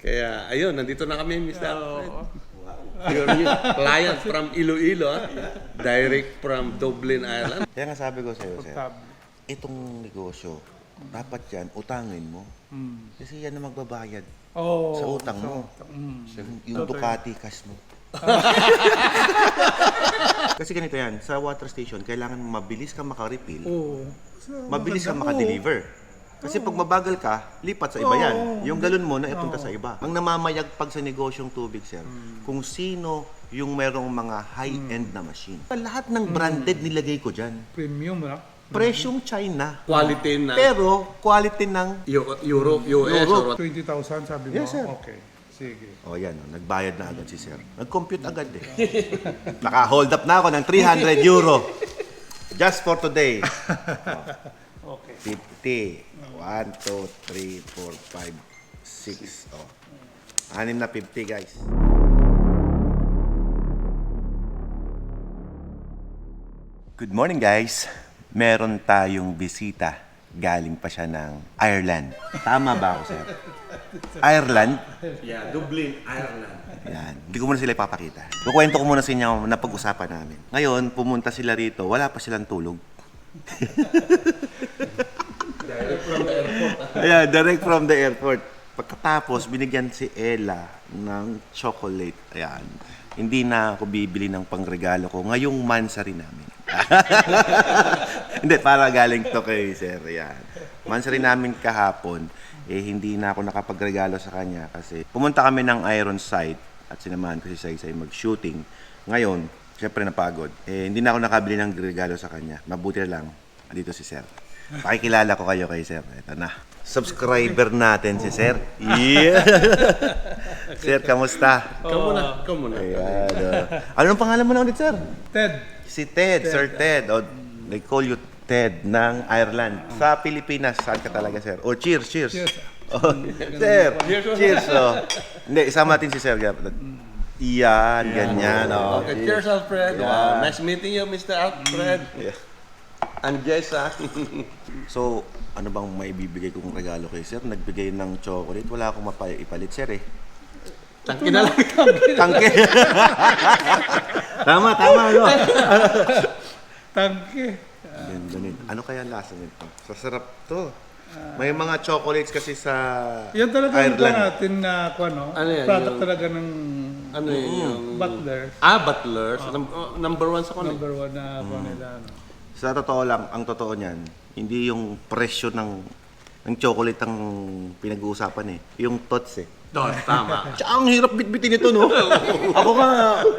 Kaya, ayun, nandito na kami, Mr. Alfred. Your new client from Iloilo, direct from Dublin, Ireland. Kaya nga sabi ko sa'yo, sir, itong negosyo, dapat yan, utangin mo. Kasi yan na magbabayad sa utang mo. Yung Ducati cash mo. Kasi ganito yan, sa water station, kailangan mabilis ka maka-refill, mabilis ka maka-deliver. Kasi pag mabagal ka, lipat sa iba yan. Yung galon mo na ipunta sa iba. Ang namamayag pag sa negosyong tubig, sir, kung sino yung merong mga high-end na machine. Lahat ng branded nilagay ko dyan. Premium, no? Presyong China. Quality na. Pero quality ng... Europe, US, or what? 20,000 sabi mo? Yes, sir. Okay. Sige. O yan, nagbayad na agad si sir. Nag-compute agad eh. Naka-hold up na ako ng 300 euro. Just for today. Okay. 50. 1, 2, 3, 4, 5, 6. Oh. 6 na 50, guys. Good morning, guys. Meron tayong bisita. Galing pa siya ng Ireland. Tama ba ako, sir? Ireland? Yeah, Dublin, Ireland. Yan. Hindi ko muna sila ipapakita. Kukwento ko muna sa inyo na pag-usapan namin. Ngayon, pumunta sila rito. Wala pa silang tulog. Direct from the airport. Ayan, direct from the airport. Pagkatapos, binigyan si Ella ng chocolate. Ayan. Hindi na ako bibili ng pangregalo ko ngayong mansari namin. Hindi, para galing to kay Sir. Ayan. Mansari namin kahapon, hindi na ako nakapagregalo sa kanya kasi pumunta kami ng Iron Sight at sinamahan ko si Saysay mag-shooting. Ngayon, syempre napagod. Hindi na ako nakabili ng regalo sa kanya. Mabuti na lang, dito si Sir. Pakikilala ko kayo kay Sir. Ito na. Subscriber natin si Sir. Yeah! Sir, kamusta? Ikaw muna. Ayan. Anong pangalan mo na ulit, Sir? Ted. Si Ted, Sir Ted. O, they call you Ted ng Ireland. Sa Pilipinas, saan ka talaga, Sir? O, cheers. Cheers. Oh, Sir, cheers. Oh. Hindi, isama natin si Sir. Iyan, ganyan. Oh, Okay, cheers, Alfred. Yeah. Nice meeting you, Mr. Alfred. Yeah. And Jessa. So, ano bang may bibigay kong regalo kay Sir? Nagbigay ng chocolate. Wala akong mapaipalit, Sir eh. Tangki na lang. Tangke. tama, no? Tangke. Ganda nito. Ano kaya ang lasa nito? Sasarap to. May mga chocolates kasi sa Yan talaga yung Ireland. natin na Ano yan, product yung- talaga ng Ano yun? Yung... Butler. Butlers. Number one sa kunin. Number 1 na nila. No? Sa totoo lang, ang totoo niyan, hindi yung presyo ng chocolate ang pinag-uusapan eh. Yung tots eh. Tama. Tsaka ang hirap bitbitin ito, no? Ako nga,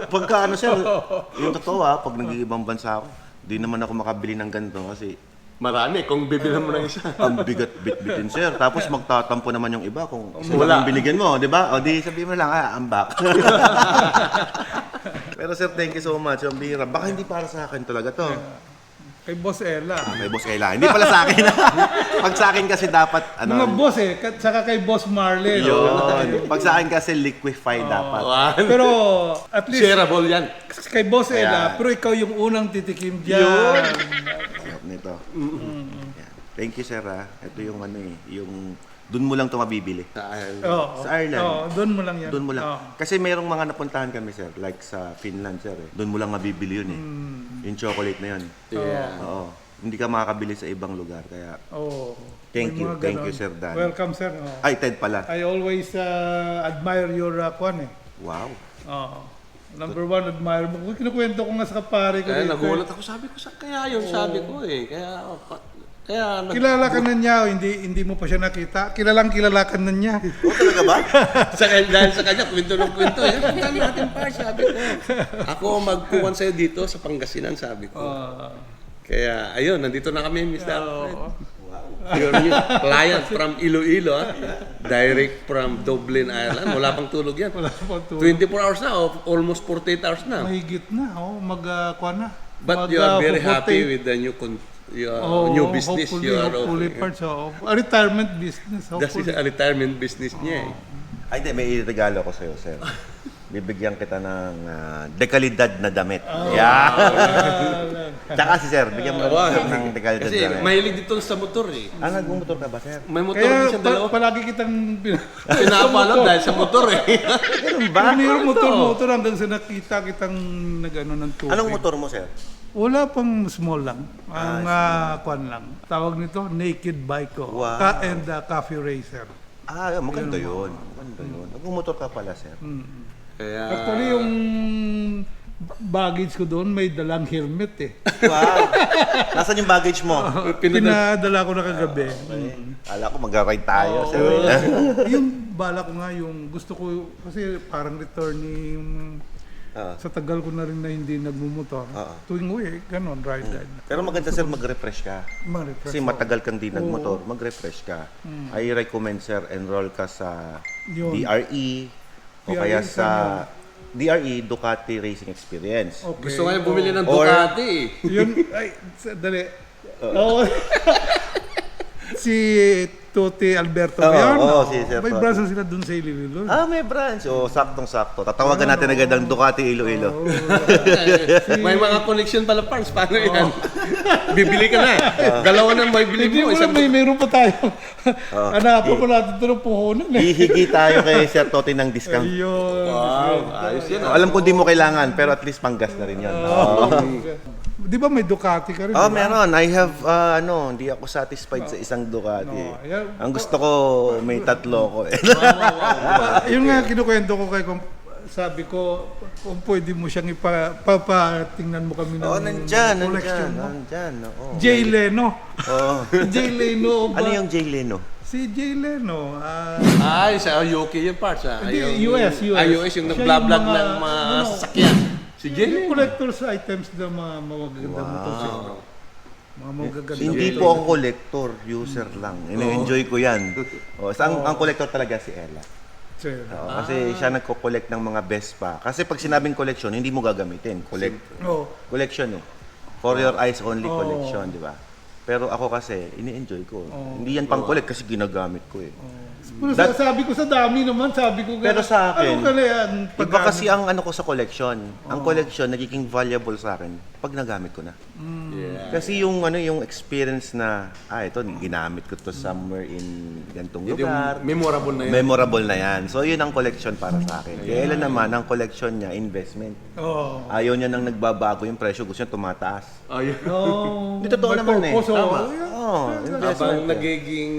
pagka ano sir, yung totoo pag nag-iibang bansa ako, di naman ako makabili ng ganito kasi Marami. Kung bibilan mo ng isa. ang bigat bitbitin sir. Tapos magtatampo naman yung iba kung isa Wala. lang ang binigyan mo, di ba? O di sabihin mo lang, I'm back. Pero sir, thank you so much. Ang bira. Baka hindi para sa akin talaga to. Kay Boss Ella. Kay Boss Ella. Hindi pala sa akin. Pag sa akin kasi dapat, ano, Mga boss saka kay Boss Marlin. yun. Pag sa akin kasi liquefy dapat. Pero at least Shareable yan. kay Boss Ayan. Ella, pero ikaw yung unang titikim dyan. Sarap nito. Yan. Thank you, sir. Ito yung ano eh, yung doon mo lang ito mabibili. Oo. Sa Ireland. Oo, doon mo lang yan. Doon mo lang. Oo. Kasi mayroong mga napuntahan kami, sir, like sa Finland, sir. Doon mo lang mabibili yun eh. Yung chocolate na yun. Yeah. Oo. Hindi ka makakabili sa ibang lugar. Kaya, Oo. Thank May you. mga Thank ganon. you, Sir Dan. Welcome, sir. Oo. ay, Ted pala. I always admire your kwan eh. Wow. Oo. Number 1, admire mo. Kinukwento ko nga sa kapare ko Kaya dito. nagulat ako. Sabi ko, kaya yun sabi ko eh. Kaya Kilala ka na niya, hindi mo pa siya nakita. Kilalang kilala ka na niya. Oo, talaga ba? Dahil sa kanya, kwento ng kwento eh. Punta natin pa, sabi ko. Ako magkuhan sa'yo dito sa Pangasinan, sabi ko. Kaya, ayun, nandito na kami, Mr. Alfred. Your new client from Iloilo, direct from Dublin, Ireland. Wala pang tulog yan. Wala pa to. 24 hours na, almost 48 hours na. Mahigit na, kwan na. But you are very happy with the new new business hopefully, you are hopefully offering. part a retirement business, That is hopefully. a retirement business niya eh. Ay, hindi. May regalo ko sa'yo, sir. bibigyan kita ng dekalidad na damit. Yeah. Tsaka si sir, bigyan mo ng dekalidad Kasi na damit. mahilig dito sa motor eh. Nagmumotor ka ba, sir? May motor din Kaya siya dalawa. palagi kitang Pinapalot dahil sa motor eh. Ganun ba? Mayroong motor hanggang sa nakita kitang nag-ano ng tubig. Anong motor mo, sir? Wala pang small lang. Ang kwan lang. Tawag nito, naked bike ko. Wow. And coffee racer. Maganda yun. Maganda yun. Nagmumotor ka pala, sir. Kaya, Actually, yung baggage ko doon, may dalang helmet eh. Wow! Nasaan yung baggage mo? Pinadala ko na kagabi. Kala ko mag-ride tayo, sir. Yung bala ko nga, yung gusto ko, kasi parang returning, sa tagal ko na rin na hindi nagmumotor. Tuwing uwi, ganun, ride. Pero maganda, sir, mag-refresh ka. Ma-refresh Kasi ako. matagal kang di nagmotor, mag-refresh ka. I recommend, sir, enroll ka sa Yun. DRE o DRE, kaya sa DRE, Ducati Racing Experience. Okay. gusto nga yung bumili ng Or- Ducati eh. Yun, ay, dali. Oo. Si Tote Alberto ba yan? si Sir May Tote. branch na sila dun sa Iloilo. May branch. Saktong-sakto. Tatawagan natin agad ang Ducati Iloilo. May mga connection pala parts. Paano yan? Bibili ka na. Dalawa na may bili Hindi mo. mo Isang mayroon pa tayo. Hanapan pa natin ito ng puhunan eh. Hihigi tayo kay Sir Tote ng discount. Ayun. Wow, ayos yan. Alam ko di mo kailangan, pero at least panggas na rin yun. Di ba may Ducati ka rin? di ba? Meron. I have, hindi ako satisfied sa isang Ducati. Ayan. Ang gusto ko, may tatlo ko eh. Yun nga kinukwento ko kay sabi ko, kung pwede mo siyang ipapatingnan mo kami ng collection mo. Nandyan. Oo. Jay Leno. Oo. Jay Leno ba? Ano yung Jay Leno? Si Jay Leno. Ay, sa UK yung parts ah. Hindi, Yung- US. US yung Siya nag-vlog yung mga, ng mga ano, sasakyan. Si Yung Jenny. collector's items na mga magaganda motorsiklo. Mga magaganda. Hindi po ako collector, user lang. Ina-enjoy ko yan. Ang collector talaga si Ella. Sir. Kasi siya nagko-collect ng mga Vespa. Kasi pag sinabing collection, hindi mo gagamitin. Collection eh. For your eyes only collection, di ba? Pero ako kasi, ini-enjoy ko. Hindi yan pang-collect kasi ginagamit ko eh. Pero sabi ko sa dami naman, sabi ko Pero sa akin, ano ka na yan? Iba kasi ang ano ko sa collection. Ang collection nagiging valuable sa akin pag nagamit ko na. Yeah. Kasi yung yung experience na ito ginamit ko to somewhere in ganitong lugar. Memorable na yun. Memorable na yan. So yun ang collection para sa akin. Kaya Ella naman ang collection niya investment. Oo. Ayaw niya nang nagbabago yung presyo, gusto niya tumataas. Ayun. Oh, Hindi, totoo may naman eh. purpose, Tama. Yeah. Investment. Habang nagiging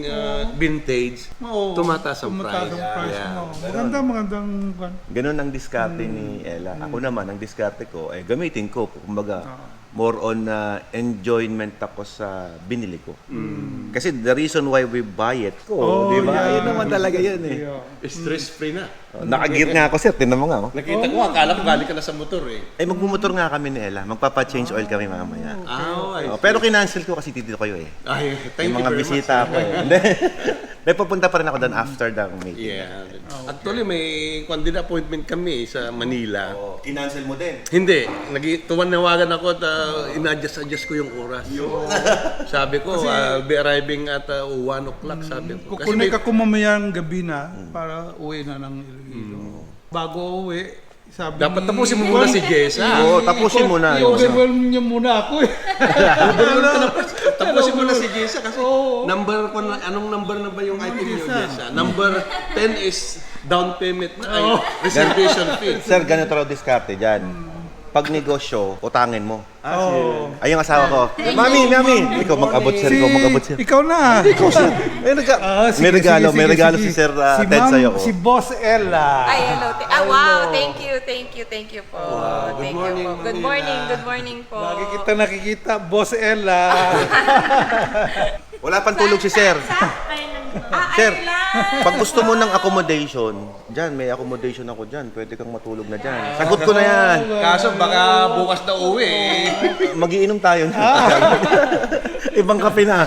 vintage, tumataas ang Tumataas price. ang price Yeah. mo. Magandang Ganun ang diskarte ni Ella. Ako naman, ang diskarte ko, gamitin ko. Kumbaga, more on enjoyment ako sa binili ko. Kasi the reason why we buy it, di ba? yeah. Yun naman talaga yun eh. Yeah. Stress-free na. Nakagear nga ako, sir. Tinan mo nga. Nakita ko, akala ko galing ka na sa motor eh. Magmumotor nga kami ni Ella. Magpapa-change oil kami mamaya. Ay, Pero kinancel ko kasi dito kayo eh. ay, thank Yung you mga very bisita much. ako eh. Hindi. May pupunta pa rin ako doon after the meeting. Yeah. Actually, may din appointment kami sa Manila. Kinancel mo din? Hindi. Tuwan-nawagan ako at in-adjust ko yung oras. Sabi ko, I'll be arriving at 1 o'clock, sabi ko. Kasi Kukunik ako mamayang gabi na para uwi na ng Iloilo. Bago uwi, sabi dapat tapusin mo muna si Jessa. Oo, tapusin mo na. I-overwhelm niya muna ako eh. Tapusin mo na si Jessa kasi number ko na, anong number na ba yung item niyo, Jessa? Number 10 is down payment na ay reservation fee. Sir, ganito raw diskarte dyan. Pag negosyo, utangin mo. Oh. Ay, yung asawa ko, Mami! Ikaw mag-abot, sir. Ikaw mag-abot, sir. Ikaw na. May regalo si Sir Ted sa'yo. Si Boss Ella. Ay, hello. Wow, thank you po. Good morning, Good morning po. Lagi kita nakikita, Boss Ella. Wala pang tulog si Sir. Sir, Ayun lang. pag gusto mo ng accommodation, dyan, may accommodation ako dyan. Pwede kang matulog na dyan. Sagot ko na yan. Kaso baka bukas na uwi eh. Magiinom tayo na. Ibang kape na.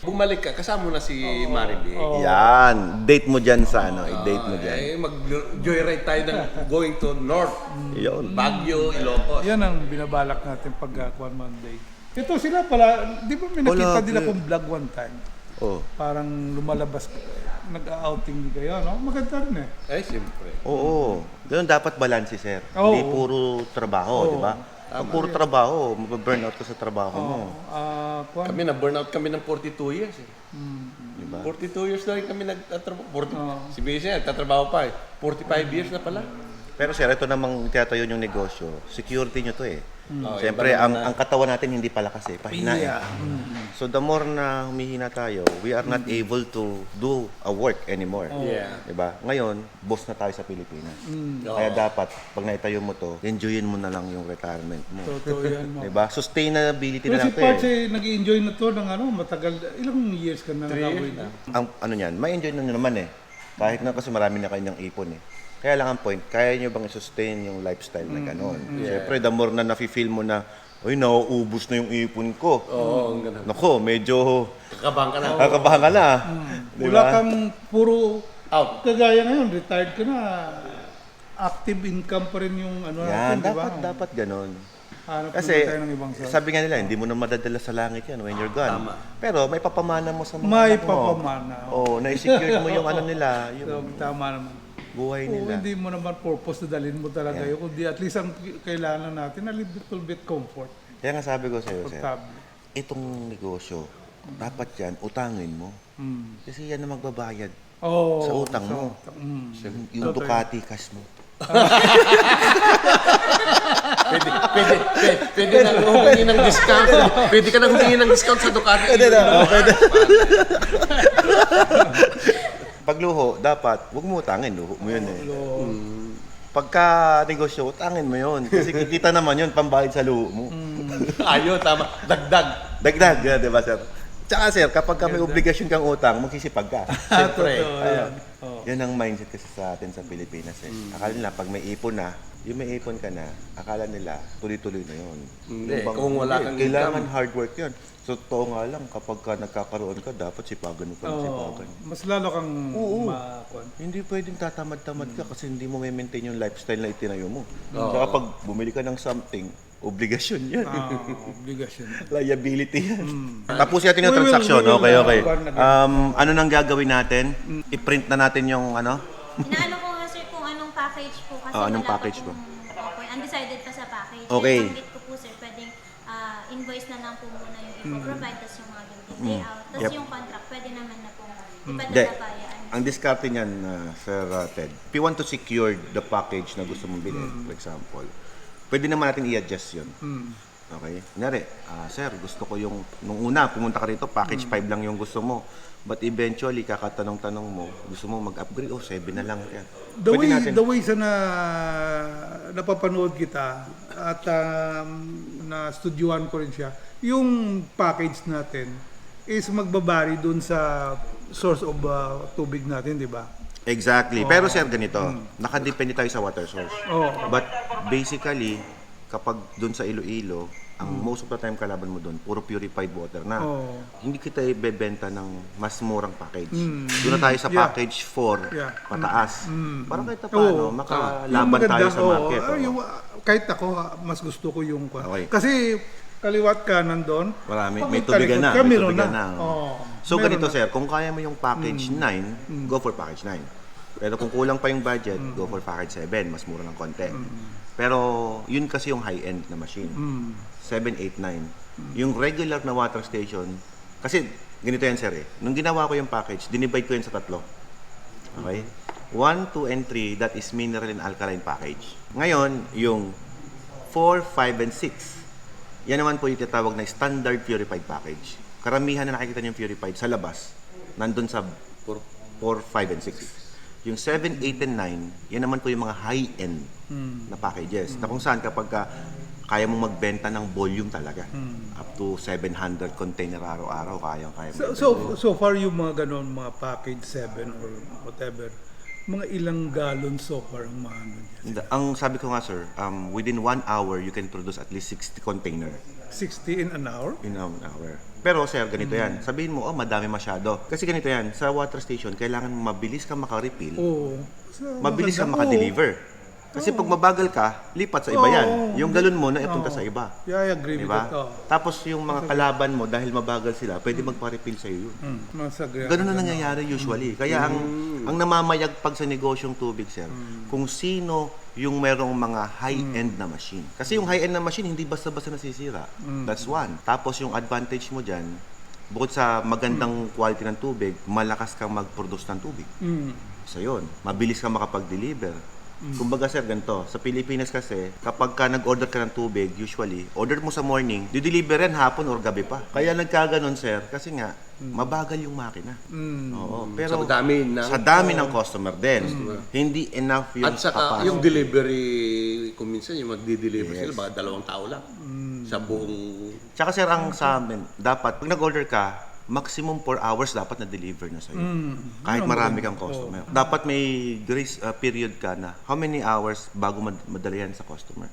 Bumalik ka, kasama mo na si Maribel. Yan. Date mo dyan sa i-date mo dyan. Mag-joyride tayo ng going to North. Yun. Baguio, Ilocos. Yan ang binabalak natin pag One Monday. Ito sila pala, di ba may nakita Wala, din akong vlog one time? Oh. Parang lumalabas. nag-outing din kayo, no? Maganda rin eh. Ay, siyempre. Oo. Ganun dapat balance, sir. Oo. Hindi puro trabaho, Oo. di ba? Pag puro trabaho, mababurnout ka sa trabaho mo. Kami na-burnout kami ng 42 years eh. Di ba? 42 years na rin kami nagtatrabaho. Si Bea nagtatrabaho pa eh. 45 years na pala. Pero sir, ito namang tiyatayo yung negosyo. Security nyo to eh. Oh, Siyempre, iba naman ang katawan natin hindi pala kasi, pahina eh. So the more na humihina tayo, we are not able to do a work anymore. Yeah. Diba? Ngayon, boss na tayo sa Pilipinas. Kaya dapat, pag naitayo mo to, enjoyin mo na lang yung retirement mo. Totoo yan, mo. Diba? Sustainability Pero na si lang to Parts eh. nag-enjoy na to ng matagal. Ilang years ka na 3 years nakaboy na. Ang ano niyan, may enjoy na nyo naman eh. Kahit na kasi marami na kanyang ipon eh. Kaya lang ang point, kaya nyo bang i-sustain yung lifestyle na gano'n? Siyempre, the more na nafe-feel mo na, uy, nauubos na yung ipon ko. Oo, ang ganun. Nako, medyo Kakabang ka na. kakabahan ka na. Di Wala ba? kang puro, Out. kagaya ngayon, retired ka na, active income pa rin yung ano Yan, natin, di ba? dapat ganon. Hanap Kasi, naman tayo ng ibang source. sabi nga nila, hindi mo na madadala sa langit yan when you're gone. Tama. Pero may papamana mo sa mga May anak mo. papamana. Oo, na-secure mo yung ano nila, So, yung tama naman. buhay Kung nila. hindi mo naman purpose na dalhin mo talaga yun, kundi at least ang kailangan natin, a little bit comfort. Kaya nga sabi ko sa'yo, sir, Comfortable. itong negosyo, dapat yan, utangin mo. Kasi yan na magbabayad Oh, sa utang mo. Yung Ducati cash mo. Pwede na humingi ng discount. Pwede ka na humingi ng discount sa Ducati. Pwede. Pagluho, dapat, huwag mo utangin, luho mo yun eh. Pagka negosyo, utangin mo yun. Kasi kikita naman yun, pambayad sa luho mo. Ayun, tama. Dagdag. Dagdag, yan, di ba sir? Tsaka sir, kapag ka may obligasyon kang utang, magsisipag ka. Siyempre. Yan ang mindset kasi sa atin sa Pilipinas eh. Akala nila, pag may ipon na, yung may ipon ka na, akala nila, tuloy-tuloy na yun. Hindi, Yung kung wala kang kailangan income. hard work yan. So, totoo nga lang, kapag ka nagkakaroon ka, dapat sipagan mo pa ng sipagan. Mas lalo kang makuan. Hindi pwedeng tatamad-tamad ka kasi hindi mo maintain yung lifestyle na itinayo mo. Saka pag bumili ka ng something, obligasyon yan. Obligasyon. Liability yan. Tapusin natin yung We will- transaction. we will, Okay. one again. Ano nang gagawin natin? I-print na natin yung ano? Inaano ko nga sir kung anong package po kasi Anong wala package pa po? Opo, undecided pa sa package. Okay. Kaya banggit ko po sir, pwedeng invoice na lang po muna yung i-provide, tapos yung mga building layout, tapos Yep. yung contract, pwede naman na po Hindi. ipadalabayaan. Ang diskarte niyan, Sir Ted, if you want to secure the package na gusto mong bilhin, for example, pwede naman natin i-adjust yun. Okay? Kunyari, sir, gusto ko yung, nung una, pumunta ka rito, package 5 lang yung gusto mo. But eventually, kakatanong-tanong mo, gusto mo mag-upgrade, 7 na lang yan. The way sa napapanood kita at na studyuhan ko rin siya, yung package natin is magbabari dun sa source of tubig natin, di ba? Exactly. Pero sir, ganito, nakadepende tayo sa water source. Oo. But basically, kapag dun sa Iloilo, ang most of the time kalaban mo dun, puro purified water na. Oo. Hindi kita ibebenta ng mas murang package. Doon na tayo sa Yeah. package 4, Yeah. pataas. Para kahit Oo. paano, Yung makalaban maganda, tayo sa oo. market. Kahit ako, mas gusto ko yung Okay. Kasi kaliwat kanan doon. Marami. pag May tubigan na. talikod ka, May meron tubigan na. Oo. So Meron ganito na. sir, kung kaya mo yung package 9, go for package 9. Pero kung kulang pa yung budget, go for package 7, mas mura ng konti. Pero yun kasi yung high-end na machine. 7, 8, 9. Yung regular na water station, kasi ganito yan sir eh. Nung ginawa ko yung package, dinivide ko yan sa 3. Okay? 1, 2, and 3, that is mineral and alkaline package. Ngayon, yung 4, 5, and 6, yan naman po yung tinatawag na standard purified package. Karamihan na nakikita niyo yung purified sa labas, nandun sa 4, 5, and 6. Yung 7, 8, and 9, yan naman po yung mga high-end na packages. Na kung saan kapag kaya mong magbenta ng volume talaga. Up to 700 container araw-araw, kaya mo. So far yung mga ganon, mga package 7 or whatever, mga ilang gallon so far ang mga ano dyan? Ang sabi ko nga sir, within 1 hour, you can produce at least 60 container 60 in an hour? in 1 hour. Pero sir, ganito yan. Sabihin mo, madami masyado. Kasi ganito yan, sa water station, kailangan mabilis ka makarefill, Oo. mabilis ka maganda. makadeliver. Kasi pag mabagal ka, lipat sa iba yan. Oo. Yung galon mo na ipunta sa iba. Yeah, I agree with Diba? that. Tapos yung mga kalaban mo, dahil mabagal sila, pwede magpa-refill sa'yo yun. Mas agree. Ganun na nangyayari usually. Kaya ang namamayag pag sa negosyong tubig, sir, kung sino yung merong mga high-end na machine. Kasi yung high-end na machine, hindi basta-basta nasisira. That's one. Tapos yung advantage mo dyan, bukod sa magandang quality ng tubig, malakas kang mag-produce ng tubig. Isa yun. Mabilis kang makapag-deliver. Kumbaga sir, ganito. Sa Pilipinas kasi, kapag ka nag-order ka ng tubig, usually, order mo sa morning, di-deliver yan hapon or gabi pa. Kaya nagkaganon sir, kasi nga, mabagal yung makina. Oo. Pero Sa dami ng ng customer din. Hindi enough yung At saka kapasok. yung delivery, kung minsan yung magdi-deliver sila, baka 2 tao lang. Sa buong... Tsaka sir, ang sa amin, dapat, pag nag-order ka, maximum 4 hours dapat na-deliver na sa'yo. Kahit marami kang customer. Dapat may grace period ka na how many hours bago madala yan sa customer.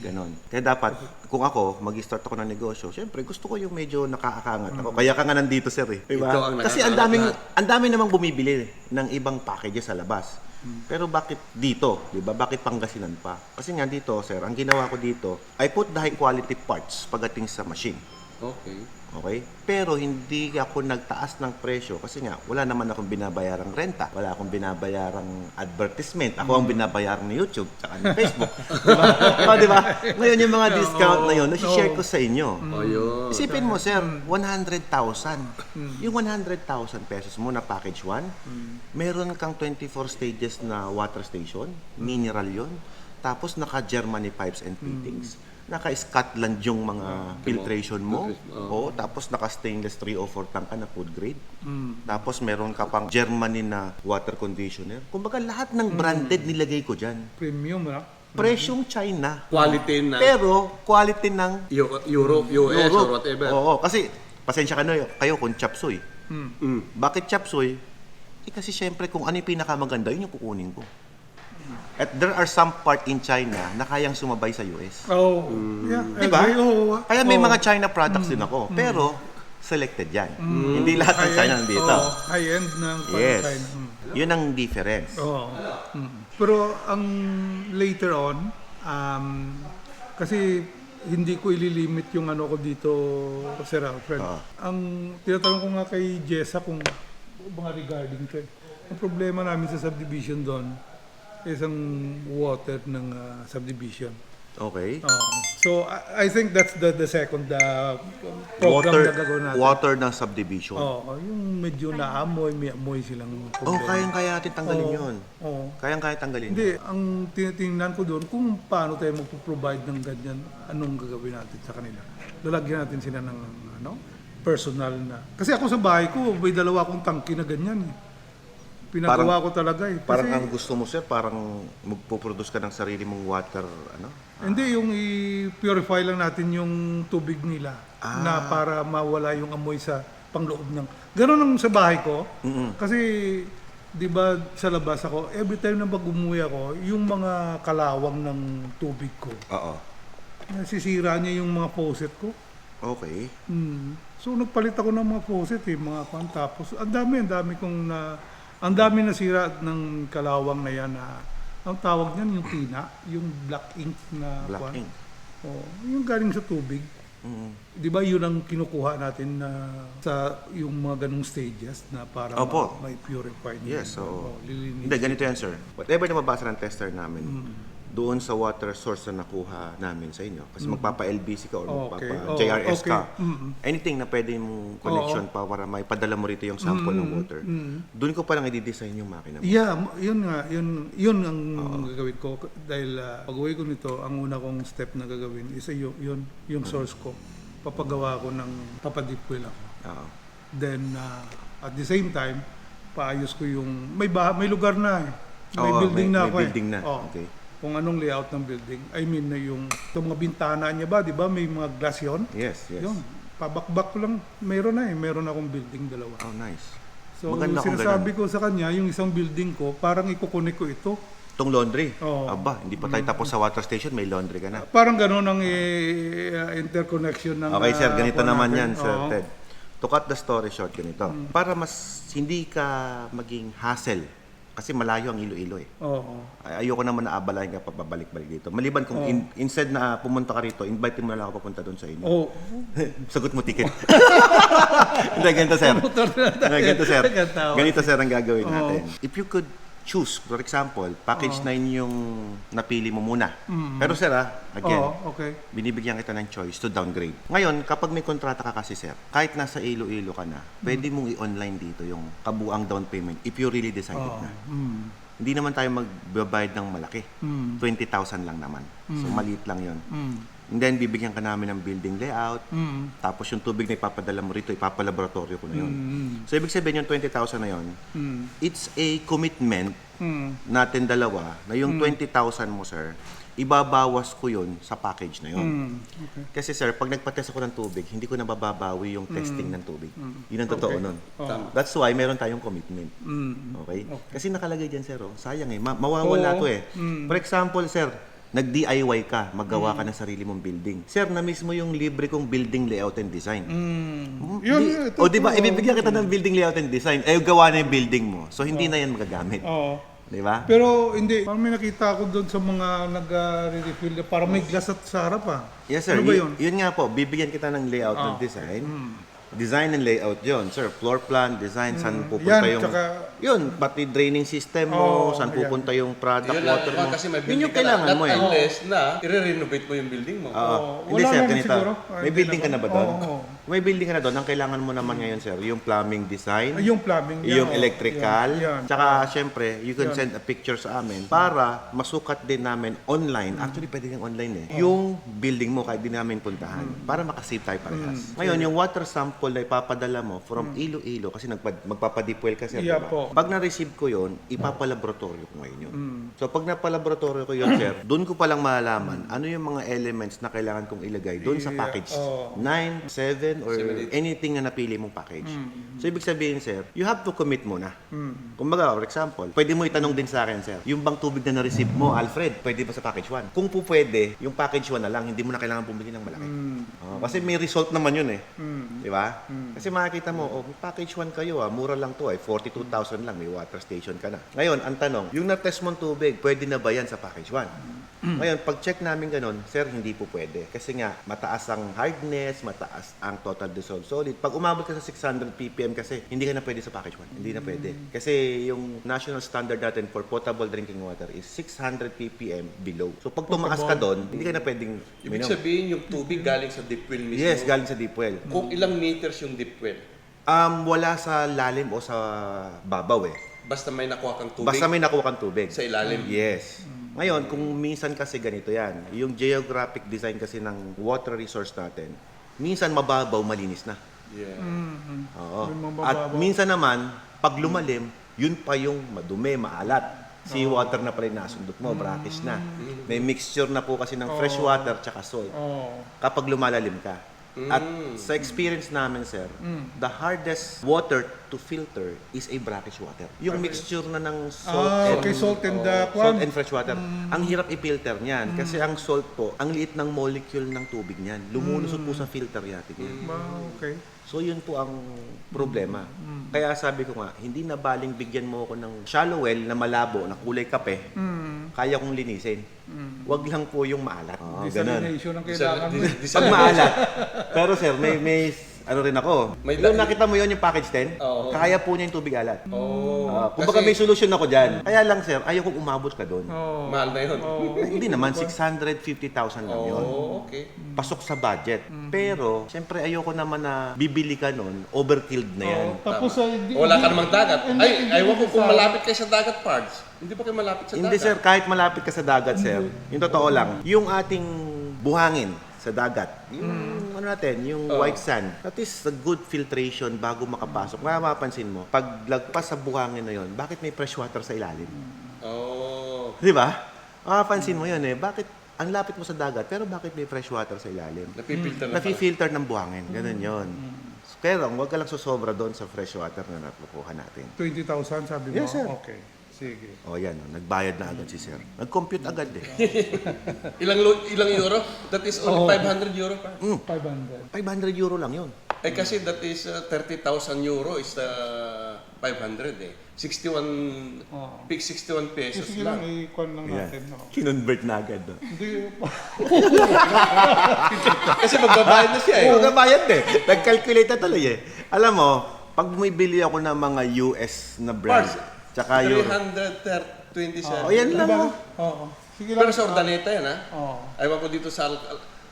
Ganon. Kaya dapat, kung ako, mag-start ako ng negosyo, syempre, gusto ko yung medyo nakakakangat ako. Kaya ka nga nandito, sir, eh. Diba? Ito ang Kasi ang dami namang bumibili ng ibang packages sa labas. Pero bakit dito? Diba? Bakit Pangasinan pa? Kasi nga dito, sir, ang ginawa ko dito, I put the high quality parts pagdating sa machine. Okay. Okay? Pero hindi ako nagtaas ng presyo kasi nga wala naman akong binabayarang renta, wala akong binabayarang advertisement. Ako ang binabayaran ni YouTube at ni Facebook. Diba? Diba? Ngayon yung mga discount na yun, nasi-share ko sa inyo. Ayun. Isipin mo, sir, 100,000. Yung 100,000 pesos mo na package 1, meron kang 24 stages na water station, mineral yon, tapos naka-Germany pipes and fittings. Naka-Scotland yung mga filtration mo. Oo, tapos naka-stainless 304 tank ka na food grade. Tapos meron ka pang Germany na water conditioner. Kumbaga lahat ng branded nilagay ko dyan. Premium, ha? Presyong China. Quality na Pero quality ng Europe, US, or Europe. whatever. Oo, kasi pasensya ka na kayo kung chapsuy. Mm. Bakit chapsuy? Kasi syempre kung ano yung pinakamaganda, yun yung kukunin ko. At there are some part in China na kayang sumabay sa US. Oh, yeah. Diba? Agree, oo. Kaya may Oo. mga China products din ako. Pero selected yan. Hindi lahat ng China nandito. Oo, high-end ng Yes. China. Yun ang difference. Oo. Pero ang later on, kasi hindi ko ililimit yung ano ko dito, Sir Alfred. Ang tinatanong ko nga kay Jessa kung mga regarding to. Ang problema namin sa subdivision doon is ang water ng subdivision. Okay. So I think that's the second program na gagawin natin. Water ng subdivision. Yung medyo naamoy, may amoy silang Oh, problema. kayang-kaya natin tanggalin yun. Oo. Kayang-kaya tanggalin. Hindi, ang tinitingnan ko doon kung paano tayo magpo-provide ng ganyan, anong gagawin natin sa kanila. Lalagyan natin sila ng personal na. Kasi ako sa bahay ko, may 2 akong tangki na ganyan. Pinagawa ko talaga eh. Kasi, Parang ang gusto mo, sir, parang magpo-produce ka ng sarili mong water, ano? hindi, yung i-purify lang natin yung tubig nila na para mawala yung amoy sa pangloob ng... Ganon ang sa bahay ko. Kasi, di ba, sa labas ako, every time na pag-umuwi ako, yung mga kalawang ng tubig ko, Oo. nasisira niya yung mga faucet ko. Okay. So, nagpalit ako ng mga faucet mga kwan. Tapos, ang dami nasira ng kalawang na yan na ang tawag niyan yung tina, yung black ink na Black kwan. ink. Yung galing sa tubig. Di ba yun ang kinukuha natin na sa yung mga ganung stages na para Opo. may purified. Yes, oo. Lilinis. Hindi, ganito yan, sir. Whatever na mabasa ng tester namin, doon sa water source na nakuha namin sa inyo, kasi magpapa-LBC ka or Okay. magpapa-JRS Okay. ka, anything na pwede mong connection pa para may padala mo rito yung sample ng water, doon ko palang i-design yung makina mo. Yeah, yun nga, yun ang gagawin ko dahil pag-uwi ko nito, ang una kong step na gagawin is yung source ko. Papagawa ko ng papadip ko lang. Oo. Then at the same time, paayos ko yung may lugar na eh. May Oo, building na may ako building na. Oo. Okay. Kung anong layout ng building. I mean na yung mga bintana niya ba, 'di ba? May mga glass 'yon. Yes. Yun. Pabakbak ko lang, meron akong building 2. Oh, nice. So, Maganda kung sinasabi ko sa kanya, yung isang building ko, parang ikukunik ko ito. Itong laundry. Oo. Aba, hindi pa tayo tapos sa water station, may laundry ka na. Parang gano'n ang interconnection ng... Okay, sir, ganito kwan naman natin. yan, Sir Oo. Ted. To cut the story short, ganito. Para mas hindi ka maging hassle Kasi malayo ang Iloilo eh. Oo. Ayoko naman na abalahin ka pabalik-balik dito. Maliban kung instead na pumunta ka rito, invite mo na lang ako papunta doon sa inyo. Oo. Sagot mo ticket. Hindi, ganito sir. Hindi, ganito sir. Ganito sir ang gagawin natin. If you could choose, for example, package 9 yung napili mo muna. Pero sir again, Oo, okay. binibigyan kita ng choice to downgrade. Ngayon, kapag may kontrata ka kasi sir, kahit nasa Iloilo ka na, pwede mong i-online dito yung kabuang down payment if you really decided na. Hindi naman tayo magbabayad ng malaki. 20,000 lang naman. So maliit lang yun. And then, bibigyan ka namin ng building layout. Tapos yung tubig na ipapadala mo rito, ipapalaboratorio ko na yun. So, ibig sabihin yung 20,000 na yun, it's a commitment natin dalawa na yung 20,000 mo, sir, ibabawas ko yun sa package na yun. Kasi, sir, pag nagpa-test ako ng tubig, hindi ko nababawi yung testing ng tubig. Yun ang totoo nun. That's why meron tayong commitment. Okay? Kasi nakalagay dyan, sir, sayang eh. Mawawala to eh. For example, sir, nag-DIY ka, maggawa ka ng sarili mong building. Sir, na-miss mo yung libre kong building layout and design. O di ba, ibibigyan kita ng building layout and design, gawa na yung building mo. So, hindi na yan magagamit. Oo. Di ba? Pero hindi, parang may nakita ako doon sa mga nag-refill, parang may glass at sa harap Yes, sir. Ano ba yun? Yun nga po, bibigyan kita ng layout and design. Design and layout yun, sir. Floor plan, design, saan pupunta Yan, yung... tsaka- Yun, pati draining system mo, saan ayan. pupunta yung product Yun lang, water mo. kasi may Yun building yung ka na. kailangan Not mo eh. unless na i-renovate mo yung building mo. Hindi Wala sir, naman ganito. siguro. May Hindi building ka na ba doon? Oo. May building ka na doon. Ang kailangan mo naman ngayon, sir, yung plumbing design, Yung plumbing yan. yung electrical, Yan. tsaka syempre, you can send a picture sa amin para masukat din namin online. Actually, pwede yung online eh. Yung building mo, kahit di namin puntahan, para makasave tayo parehas. Ngayon, yung water sample na ipapadala mo from Iloilo, kasi magpapadipwell ka, sir, Yeah diba? po. Pag na-receive ko yun, ipapalaboratorio ko ngayon yun. So, pag napalaboratorio ko yun, sir, doon ko palang malalaman ano yung mga elements na kailangan kong ilagay doon sa package 9, 7, or anything na napili mong package. So, ibig sabihin, sir, you have to commit muna. Kumbaga, for example, pwede mo itanong din sa akin, sir, yung bang tubig na na-receive mo, Alfred, pwede ba sa package 1? Kung po pwede, yung package 1 na lang, hindi mo na kailangan bumili ng malaki. Kasi may result naman yun eh. Di ba? Kasi makikita mo, may package 1 kayo mura lang to 42,000 lang, may water station ka na. Ngayon, ang tanong, yung na-test mong tubig, pwede na ba yan sa package 1? Ngayon, pag check namin ganun, sir, hindi po pwede. Kasi nga, mataas ang hardness, mataas ang total dissolved solid. Pag umabot ka sa 600 ppm kasi, hindi ka na pwede sa package 1. Hindi na pwede. Kasi yung national standard natin for potable drinking water is 600 ppm below. So, pag tumaas ka doon, hindi ka na pwedeng Ibig uminom. sabihin yung tubig galing sa deep well mismo. Yes, galing sa deep well. Kung ilang meters yung deep well. Wala sa lalim o sa babaw eh. Basta may nakuha kang tubig Basta may nakuha kang tubig. sa ilalim. Yes. Ngayon, kung minsan kasi ganito yan, yung geographic design kasi ng water resource natin, minsan mababaw, malinis na. Yeah. Oo. May mababaw. At minsan naman, pag lumalim, yun pa yung madumi, maalat. Seawater na pala yung nasundot mo, brackish na. May mixture na po kasi ng fresh water tsaka salt. Kapag lumalalim ka. At sa experience namin, sir, the hardest water to filter is a brackish water. Yung mixture na ng salt Okay, salt and salt and fresh water. Ang hirap i-filter niyan kasi ang salt po, ang liit ng molecule ng tubig niyan. Lumulusot po sa filter natin yan. Okay. So yun po ang problema. Kaya sabi ko nga, hindi na baling bigyan mo ako ng shallow well na malabo, na kulay kape, kaya kong linisin. Wag lang po yung maalat. Ganun. Desalination ang kailangan mo. Pag maalat. Pero sir, may ano rin ako. May Yung nakita mo yun, yung package 10, Oo. kaya po niya yung tubig alat. Kumbaga Kasi may solusyon ako dyan. Kaya lang sir, ayaw kong umabot ka doon. mahal na yun. Hindi naman, 650,000 lang yun. Okay. Pasok sa budget. Pero, siyempre ayoko naman na bibili ka nun, overkilled na yan. Tapos Wala ka namang dagat. Ay, aywan ko kung malapit kayo sa dagat, Pards. Hindi pa kayo malapit sa Hindi dagat. sir, kahit malapit ka sa dagat sir, yung totoo lang, yung ating buhangin sa dagat, yung ano natin, yung white sand, that is a good filtration bago makapasok. Kaya mapapansin mo, pag lagpas sa buhangin na yon, bakit may fresh water sa ilalim? Oh. Di ba? Mapapansin mo yun eh, bakit ang lapit mo sa dagat, pero bakit may fresh water sa ilalim? Napipilter na pala. Nafi-filter ng buhangin, ganun yon. Pero huwag ka lang susobra doon sa fresh water na nakukuha natin. 20,000 sabi mo? Yes, sir. Okay. Sige. O yan, nagbayad na agad si sir. Nag-compute agad eh. Ilang euro? That is only 500 euro pa. 500. 500 euro lang yun. Eh kasi that is 30,000 euro is 500 500 eh. 61, pick 61 pesos Sige lang, lang. i-con lang Yan. natin. No? Kinonvert na agad. No? Hindi, Kasi magbabayad na siya eh. Oo, nabayad eh. Nag-calculate na tuloy eh. Alam mo, pag bumibili ako ng mga US na brand, Parts, tsaka Euro. 327. O yan lang diba? mo. Oo. Sige lang. Pero sa Ordaneta yan ha? Oo. Ayaw ko dito sa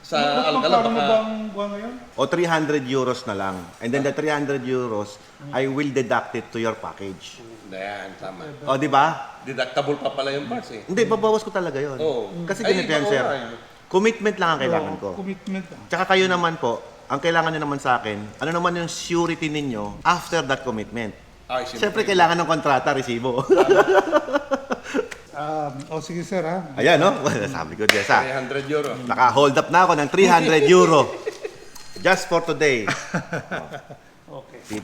Magkano Alcala mo baka... bang buwan ngayon? O 300 euros na lang. And then the 300 euros, I will deduct it to your package. Ayan, tama. O, di ba? Deductible pa pala yung parts eh. Hindi, babawas ko talaga yon. Oo. Kasi Ay, ganito yan, oo sir. nga eh. Commitment lang ang kailangan ko. Commitment. Tsaka kayo naman po, ang kailangan nyo naman sa akin, ano naman yung surety ninyo after that commitment. Ay, Siyempre, kailangan ng kontrata, resibo. Sige sir ha. Ayan, no? Sabi ko, Jessa. 300 euro. Naka-hold up na ako ng 300 euro. Just for today. Okay.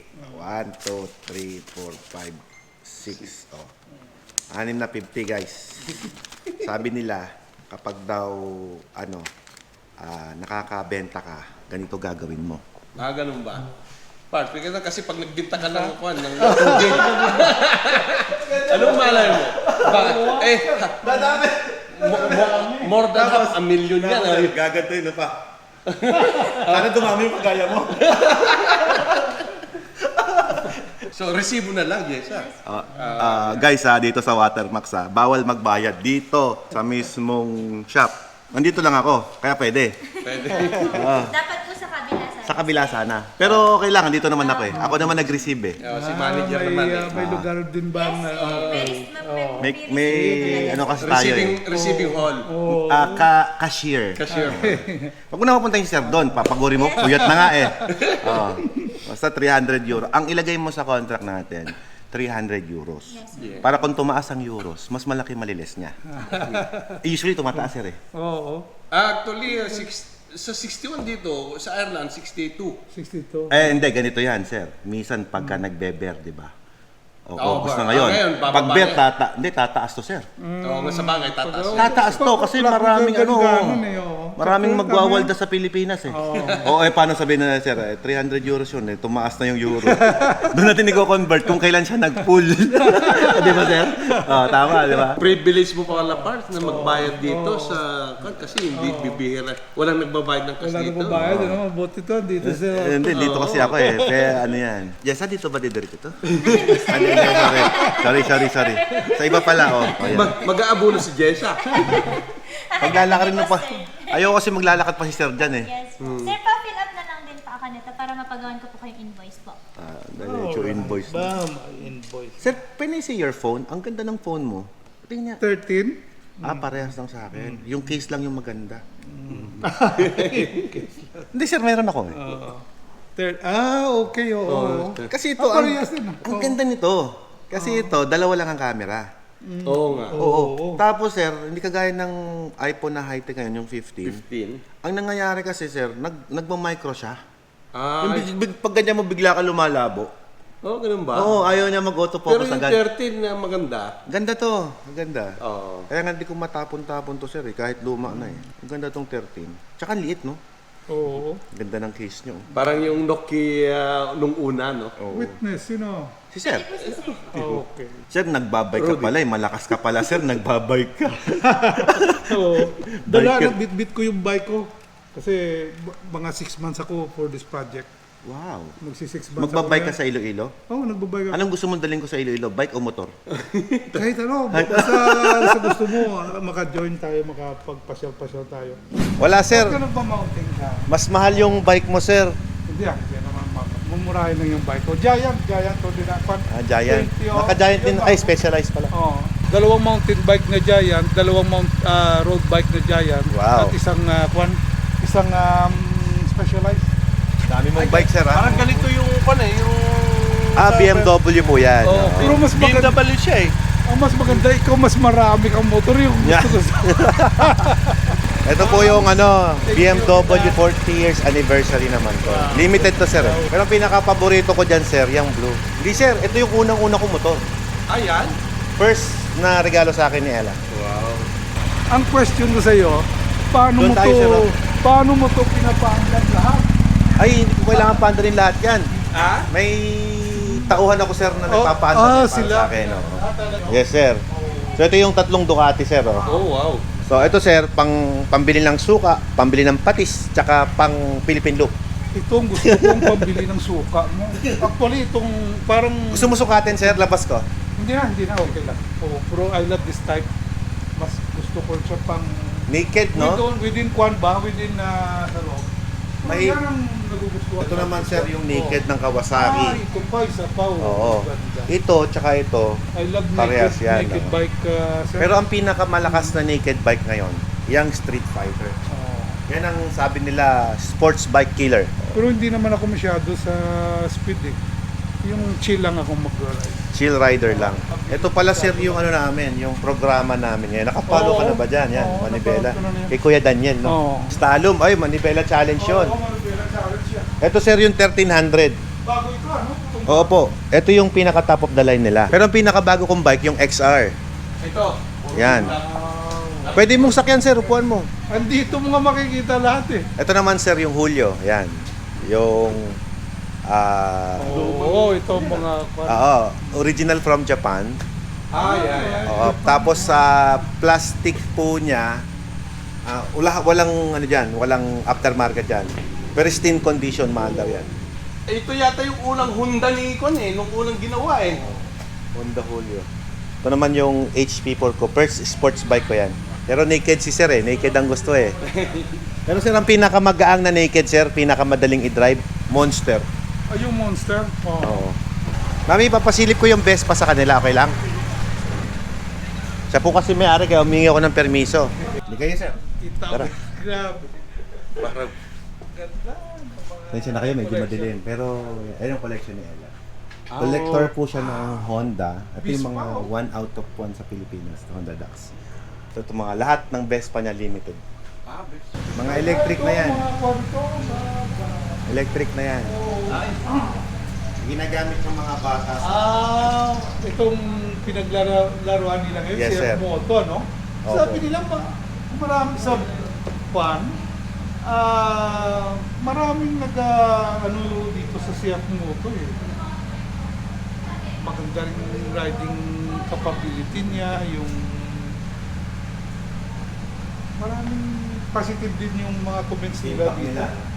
50. 1, 2, 3, 4, 5, 6. Oh. 6 na 50, guys. Sabi nila, kapag daw, nakakabenta ka, ganito gagawin mo. Ganun ba? Parts, kasi pag nagbinta ka ng kuwan, ng tubig. Anong malay mo? More than half a million yan. Gaganto yun pa. Sana dumami yung kagaya mo. So, resibo na lang, yes. Guys, dito sa Watermax, bawal magbayad dito sa mismong shop. Nandito lang ako, kaya pwede. Pwede. Dapat po sa kabila sa Sa kabila sana. Pero kailangan, dito naman ako eh. Ako naman nag-receive eh. Si manager naman eh. May lugar din ba na... May ano kasi tayo eh. Receiving hall. Cashier. Cashier. Pag mo na mapunta yung sir doon, papaguri mo, puyat na nga eh. Basta 300 euro. Ang ilagay mo sa contract natin, 300 euros. Yeah. Para kung tumaas ang euros, mas malaki maliles niya. Usually tumataas sir eh. Oo. Actually, sa 61 dito, sa Ireland, 62. 62. Hindi, ganito yan sir. Minsan pagka nagbeber, di ba? August ba? na ngayon. Ngayon, bababa Pag ber, na tataas to sir. Oo, sa bagay, tataas. Tataas to kasi maraming Ganun eh, oo. maraming Sakto, magwawalda sa Pilipinas eh. Oo, paano sabihin na sir, 300 euros yun eh, tumaas na yung euro. Doon natin i-convert kung kailan siya nag-pull. Di ba sir? Tama, di ba? Privilege mo pa pala parts na magbayad dito sa... Kasi hindi bibihira. Walang nagbabayad ng cash Wala na dito. po bayad, mabuti to. Dito sila. Hindi, dito kasi ako eh. Kaya ano yan. Yes, dito ba didirito to? Sorry. Sa iba pala, oh. Ayan. Mag-aabuno si Jessa. Maglalakad rin pa. Ayaw kasi maglalakad pa si Sir dyan eh. Yes po. Sir, pa-fill up na lang din pa ako nito para mapagawan ko po kayong invoice po. Diretso invoice. Bam, invoice. Sir, can I see your phone? Ang ganda ng phone mo. Tingnan. 13? Parehas lang sa akin. Yung case lang yung maganda. Hindi sir, meron ako eh. Okay, oo. Kasi ito, parehas din. ang ganda nito. Kasi ito, dalawa lang ang camera. Oo nga. Oo. Tapos sir, hindi kagaya ng iPhone na high-tech ngayon, yung 15. 15. Ang nangyayari kasi sir, nagmamicro siya. Yung Ah, pag ganyan mo bigla ka lumalabo. ganun ba? Oo, ayaw niya Pero mag-autofocus yung agad. 13 na maganda. Ganda to, maganda. Oo. Kaya nga hindi ko matapon-tapon to sir eh, kahit luma na eh. Ang ganda tong 13. Tsaka ang liit no? Oo. Ganda ng case nyo. Parang yung Nokia nung una, no? Witness, sino? Si sir. Okay. Sir, nagbabike ka pala eh. Malakas ka pala sir, nagbabike ka. Oo. Dala, Biker. bit ko yung bike ko. Kasi mga 6 months ako for this project. Wow. Magsi 6 months Magbabike ka ako sa Iloilo? Oo, nagbabike ako. Anong gusto mong dalhin ko sa Iloilo? Bike o motor? Kahit ano, basta sa gusto mo, maka-join tayo, makapagpasyal-pasyal tayo. Wala sir. Huwag ka nang pa-mountain ka. Mas mahal yung bike mo sir. Hindi naman mumurahin lang yung bike ko. Giant to din ako. Giant. 20, Naka-giant din. Ay, specialized pala. Oo. Dalawang mountain bike na Giant, dalawang road bike na Giant, Wow. at isang specialized. Dami mong bike sir ha? Parang ganito yung yung... BMW po yan. Oh, Pero mas maganda, BMW siya eh. ang mas maganda, ikaw mas marami kang motor yung Yeah. gusto ko. Ito po yung BMW 40 years anniversary naman to. Limited to sir. Pero ang pinaka-paborito ko dyan sir, yung blue. Hindi sir, ito yung unang-una kong motor. Ayan. First na regalo sa akin ni Ella. Wow. Ang question ko sa iyo, Doon tayo, sir, oh. paano mo to pinapaandar lahat? Ay, hindi ko kailangan paandarin lahat yan. Ah? May tauhan ako sir na Oh, nagpapaandar para sila. sa akin. Oh. Yes sir. So ito yung tatlong Ducati sir. Oh. Oh, wow. So ito sir, pambili ng suka, pambili ng patis, tsaka pang Philippine Loop. Itong gusto kong pambili ng suka mo. Actually, itong parang... Gusto mo sukatin sir, labas ko. Hindi na, okay lang. Oh, pero I love this type. Mas gusto ko siya pang... Naked, no? Within kwan ba? Within sa loob. May- Yan ang nagugustuhan. Ito naman sir yung naked ng Ah, Kawasaki. ito pa, isa pa. Oo. Ganda. Ito, tsaka ito. I love Parehas naked, yan, naked oo. bike, sir. Pero ang pinakamalakas na naked bike ngayon, yung Street Fighter. Oo. Yan ang sabi nila, sports bike killer. Pero hindi naman ako masyado sa speed eh. Yung chill lang ako mag-ride. Chill rider lang. Ito pala sir yung ano namin, yung programa namin ngayon. Nakapalo ka na ba dyan? Yan, Oo, Manibela. napanood ko na yan. Kay Kuya Daniel, no? Oo. Stalom, ay, Manibela Challenge yun. Oo, Manibela challenge yan. Ito sir yung 1300. Bago ito, ano? Oo po, ito yung pinaka top of the line nila. Pero ang pinakabago kong bike, yung XR. Ito. Yan. Pwede mong sakyan sir, upuan mo. Andito mo nga makikita lahat eh. Ito naman sir yung Julio, yan. Yung Oo, ito mga original from Japan. Yeah. Oo, tapos sa plastic po niya, walang ano diyan, walang aftermarket diyan. Pristine condition man daw yan. Ito yata yung unang Honda ni Icon nung unang ginawa Honda Julio. Ito naman yung HP4 ko, first sports bike ko yan. Pero naked si sir naked ang gusto Pero sir, ang pinakamagaang na naked sir, pinakamadaling i-drive, Monster. Ay, yung Monster. Oo. Mami, papasilip ko yung Vespa sa kanila, okay lang? Siya po kasi may-ari, kaya humingi ako ng permiso. Hindi kayo, sir. Tara. Grabe. Parang Tensya na kayo, medyo madilim. Pero, ayun yung collection ni Ella. Collector po siya ng Honda. Ito yung mga 1 out of 1 sa Pilipinas, Honda Dax. So, ito mga lahat ng Vespa niya limited. Mga electric na yan. Mga kwarto, Electric na yan. Ginagamit ng mga bata. itong pinaglalaroan nila ngayon, Yes, sir. Moto, no? Opo. Sabi nila, marami sa pan, maraming ano dito sa CF Moto eh. Maganda rin yung riding capability niya, yung maraming positive din yung mga comments nila Feedback dito. nila.